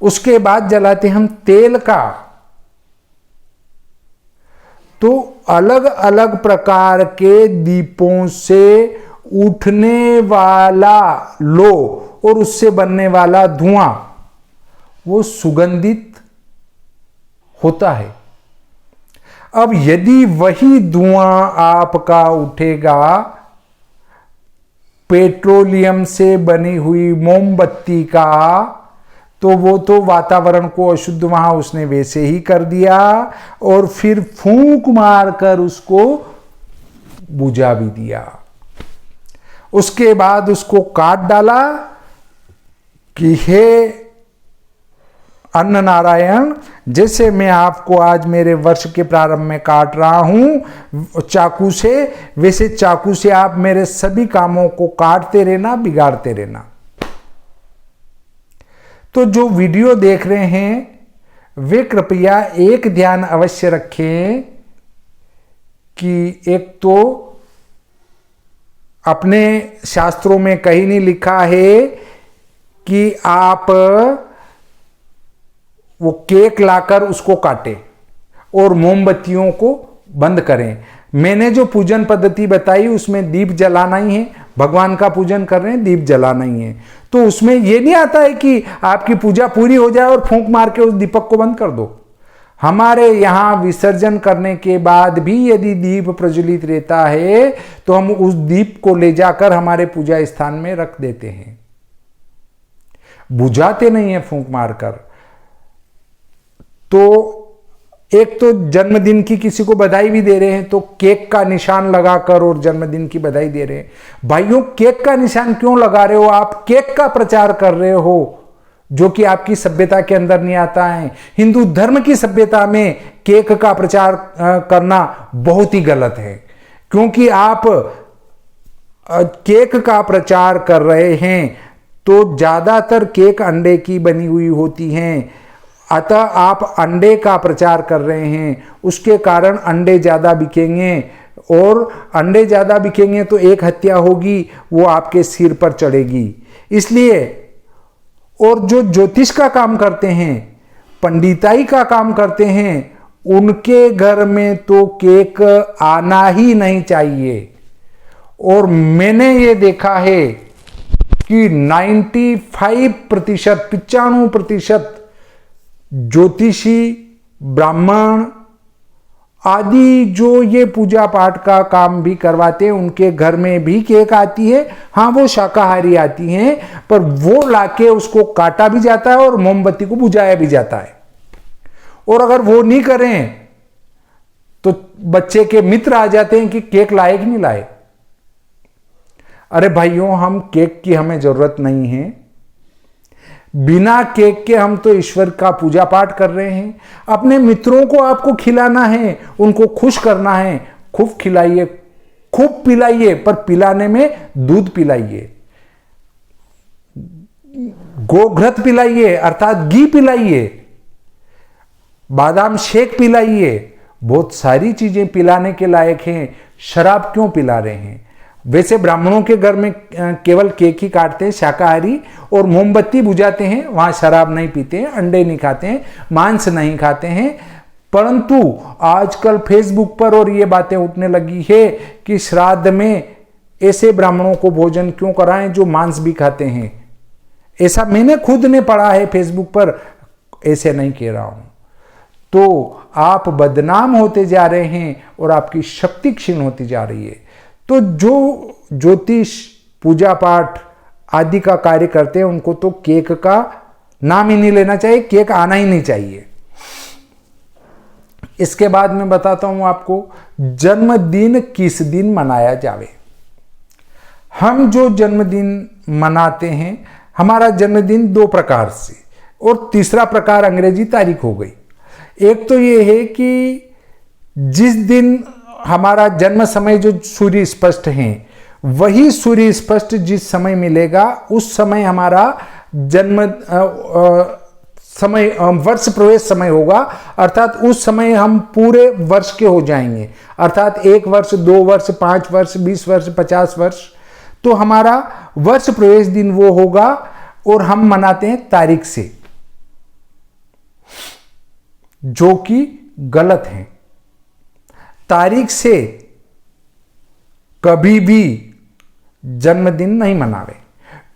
उसके बाद जलाते हम तेल का। तो अलग अलग प्रकार के दीपों से उठने वाला लो और उससे बनने वाला धुआं वो सुगंधित होता है। अब यदि वही धुआं आपका उठेगा पेट्रोलियम से बनी हुई मोमबत्ती का, तो वो तो वातावरण को अशुद्ध वहां उसने वैसे ही कर दिया और फिर फूंक मारकर उसको बुझा भी दिया। उसके बाद उसको काट डाला कि हे अन्न नारायण, जैसे मैं आपको आज मेरे वर्ष के प्रारंभ में काट रहा हूं चाकू से, वैसे चाकू से आप मेरे सभी कामों को काटते रहना, बिगाड़ते रहना। तो जो वीडियो देख रहे हैं वे कृपया एक ध्यान अवश्य रखें कि एक तो अपने शास्त्रों में कहीं नहीं लिखा है कि आप वो केक लाकर उसको काटें और मोमबत्तियों को बंद करें। मैंने जो पूजन पद्धति बताई उसमें दीप जलाना ही है, भगवान का पूजन कर रहे हैं, दीप जलाना ही है। तो उसमें यह नहीं आता है कि आपकी पूजा पूरी हो जाए और फूंक मार के उस दीपक को बंद कर दो। हमारे यहां विसर्जन करने के बाद भी यदि दीप प्रज्वलित रहता है तो हम उस दीप को ले जाकर हमारे पूजा स्थान में रख देते हैं, बुझाते नहीं है फूंक मारकर। तो एक तो जन्मदिन की किसी को बधाई भी दे रहे हैं तो केक का निशान लगाकर और जन्मदिन की बधाई दे रहे हैं। भाइयों, केक का निशान क्यों लगा रहे हो? आप केक का प्रचार कर रहे हो जो कि आपकी सभ्यता के अंदर नहीं आता है। हिंदू धर्म की सभ्यता में केक का प्रचार करना बहुत ही गलत है, क्योंकि आप केक का प्रचार कर रहे हैं तो ज्यादातर केक अंडे की बनी हुई होती हैं, अतः आप अंडे का प्रचार कर रहे हैं, उसके कारण अंडे ज्यादा बिकेंगे और अंडे ज्यादा बिकेंगे तो एक हत्या होगी, वो आपके सिर पर चढ़ेगी। इसलिए और जो ज्योतिष का काम करते हैं, पंडिताई का काम करते हैं, उनके घर में तो केक आना ही नहीं चाहिए। और मैंने ये देखा है कि 95% ज्योतिषी, ब्राह्मण आदि जो ये पूजा पाठ का काम भी करवाते हैं उनके घर में भी केक आती है। हाँ, वो शाकाहारी आती हैं, पर वो लाके उसको काटा भी जाता है और मोमबत्ती को बुझाया भी जाता है। और अगर वो नहीं करें तो बच्चे के मित्र आ जाते हैं कि केक लाए कि नहीं लाए। अरे भाइयों, हम केक की हमें जरूरत नहीं है। बिना केक के हम तो ईश्वर का पूजा पाठ कर रहे हैं। अपने मित्रों को आपको खिलाना है, उनको खुश करना है, खूब खिलाइए, खूब पिलाइए, पर पिलाने में दूध पिलाइए, गोघृत पिलाइए अर्थात घी पिलाइए, बादाम शेक पिलाइए, बहुत सारी चीजें पिलाने के लायक हैं। शराब क्यों पिला रहे हैं? वैसे ब्राह्मणों के घर में केवल केक ही काटते हैं शाकाहारी, और मोमबत्ती बुझाते हैं, वहां शराब नहीं पीते हैं, अंडे नहीं खाते हैं, मांस नहीं खाते हैं। परंतु आजकल फेसबुक पर और ये बातें उठने लगी है कि श्राद्ध में ऐसे ब्राह्मणों को भोजन क्यों कराएं जो मांस भी खाते हैं। ऐसा मैंने खुद ने पढ़ा है फेसबुक पर, ऐसे नहीं कह रहा हूं। तो आप बदनाम होते जा रहे हैं और आपकी शक्ति क्षीण होती जा रही है। तो जो ज्योतिष, पूजा पाठ आदि का कार्य करते हैं उनको तो केक का नाम ही नहीं लेना चाहिए, केक आना ही नहीं चाहिए। इसके बाद मैं बताता हूं आपको जन्मदिन किस दिन मनाया जावे। हम जो जन्मदिन मनाते हैं, हमारा जन्मदिन 2 प्रकार से, और तीसरा प्रकार अंग्रेजी तारीख हो गई। एक तो ये है कि जिस दिन हमारा जन्म समय जो सूर्य स्पष्ट है, वही सूर्य स्पष्ट जिस समय मिलेगा उस समय हमारा जन्म समय वर्ष प्रवेश समय होगा। अर्थात उस समय हम पूरे वर्ष के हो जाएंगे, अर्थात 1 वर्ष, 2 वर्ष, 5 वर्ष, 20 वर्ष, 50 वर्ष। तो हमारा वर्ष प्रवेश दिन वो होगा और हम मनाते हैं तारीख से, जो कि गलत है। तारीख से कभी भी जन्मदिन नहीं मनावे,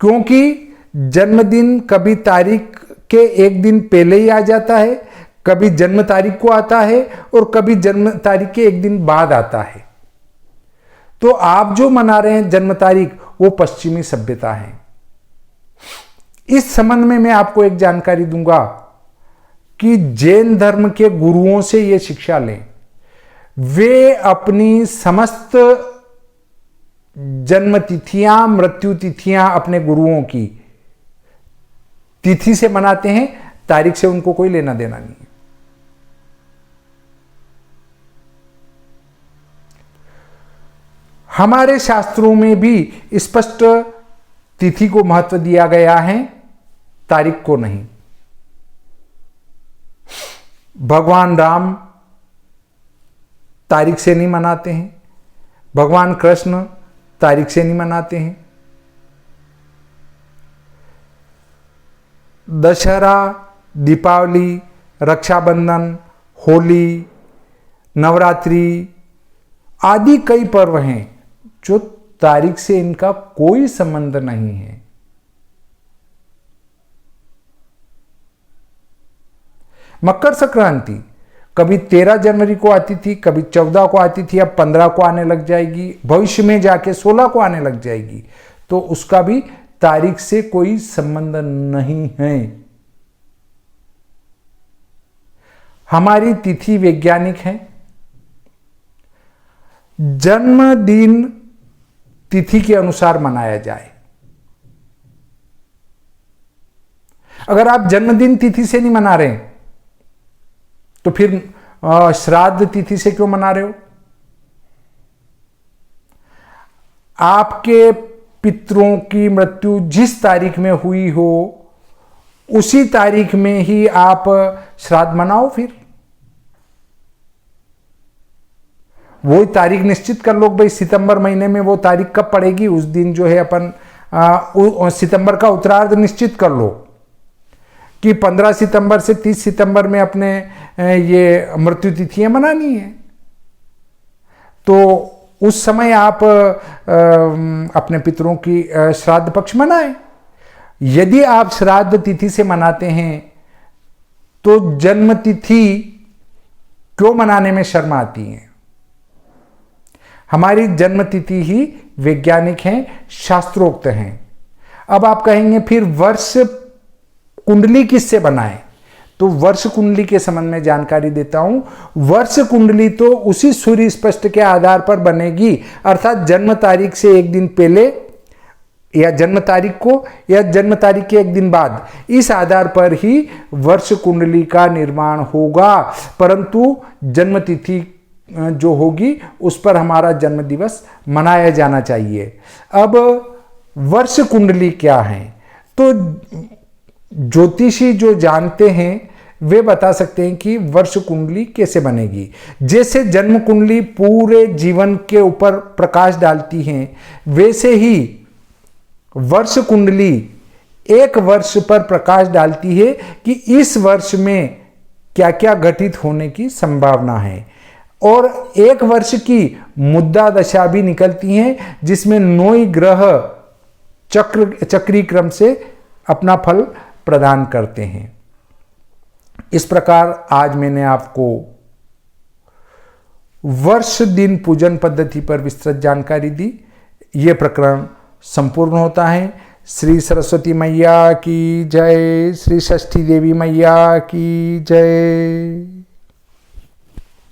क्योंकि जन्मदिन कभी तारीख के एक दिन पहले ही आ जाता है, कभी जन्म तारीख को आता है और कभी जन्म तारीख के एक दिन बाद आता है। तो आप जो मना रहे हैं जन्म तारीख, वो पश्चिमी सभ्यता है। इस संबंध में मैं आपको एक जानकारी दूंगा कि जैन धर्म के गुरुओं से ये शिक्षा लें। वे अपनी समस्त जन्म तिथियां, मृत्यु तिथियां अपने गुरुओं की तिथि से मनाते हैं, तारीख से उनको कोई लेना देना नहीं है। हमारे शास्त्रों में भी स्पष्ट तिथि को महत्व दिया गया है, तारीख को नहीं। भगवान राम तारीख से नहीं मनाते हैं, भगवान कृष्ण तारीख से नहीं मनाते हैं। दशहरा, दीपावली, रक्षाबंधन, होली, नवरात्रि आदि कई पर्व हैं जो तारीख से इनका कोई संबंध नहीं है। मकर संक्रांति कभी 13 जनवरी को आती थी, कभी 14 को आती थी, अब 15 को आने लग जाएगी, भविष्य में जाके 16 को आने लग जाएगी। तो उसका भी तारीख से कोई संबंध नहीं है। हमारी तिथि वैज्ञानिक है। जन्मदिन तिथि के अनुसार मनाया जाए। अगर आप जन्मदिन तिथि से नहीं मना रहे तो फिर श्राद्ध तिथि से क्यों मना रहे हो? आपके पितरों की मृत्यु जिस तारीख में हुई हो उसी तारीख में ही आप श्राद्ध मनाओ। फिर वो तारीख निश्चित कर लो भाई, सितंबर महीने में वो तारीख कब पड़ेगी, उस दिन जो है अपन सितंबर का उत्तरार्ध निश्चित कर लो कि 15 सितंबर से 30 सितंबर में अपने ये मृत्यु तिथियां मनानी है। तो उस समय आप अपने पितरों की श्राद्ध पक्ष मनाएं। यदि आप श्राद्ध तिथि से मनाते हैं तो जन्म तिथि क्यों मनाने में शर्म आती है? हमारी जन्म तिथि ही वैज्ञानिक हैं, शास्त्रोक्त हैं। अब आप कहेंगे फिर वर्ष कुंडली किससे बनाएं? तो वर्ष कुंडली के संबंध में जानकारी देता हूं। वर्ष कुंडली तो उसी सूर्य स्पष्ट के आधार पर बनेगी, अर्थात जन्म तारीख से एक दिन पहले या जन्म तारीख को या जन्म तारीख के एक दिन बाद, इस आधार पर ही वर्ष कुंडली का निर्माण होगा। परंतु जन्म तिथि जो होगी उस पर हमारा जन्म दिवस मनाया जाना चाहिए। अब वर्ष कुंडली क्या है? तो ज्योतिषी जो जानते हैं वे बता सकते हैं कि वर्ष कुंडली कैसे बनेगी। जैसे जन्म कुंडली पूरे जीवन के ऊपर प्रकाश डालती है, वैसे ही वर्ष कुंडली एक वर्ष पर प्रकाश डालती है कि इस वर्ष में क्या क्या घटित होने की संभावना है। और एक वर्ष की मुद्दा दशा भी निकलती हैं जिसमें 9 ग्रह चक्री क्रम से अपना फल प्रदान करते हैं। इस प्रकार आज मैंने आपको वर्ष दिन पूजन पद्धति पर विस्तृत जानकारी दी। यह प्रकरण संपूर्ण होता है। श्री सरस्वती मैया की जय, श्री षष्ठी देवी मैया की जय।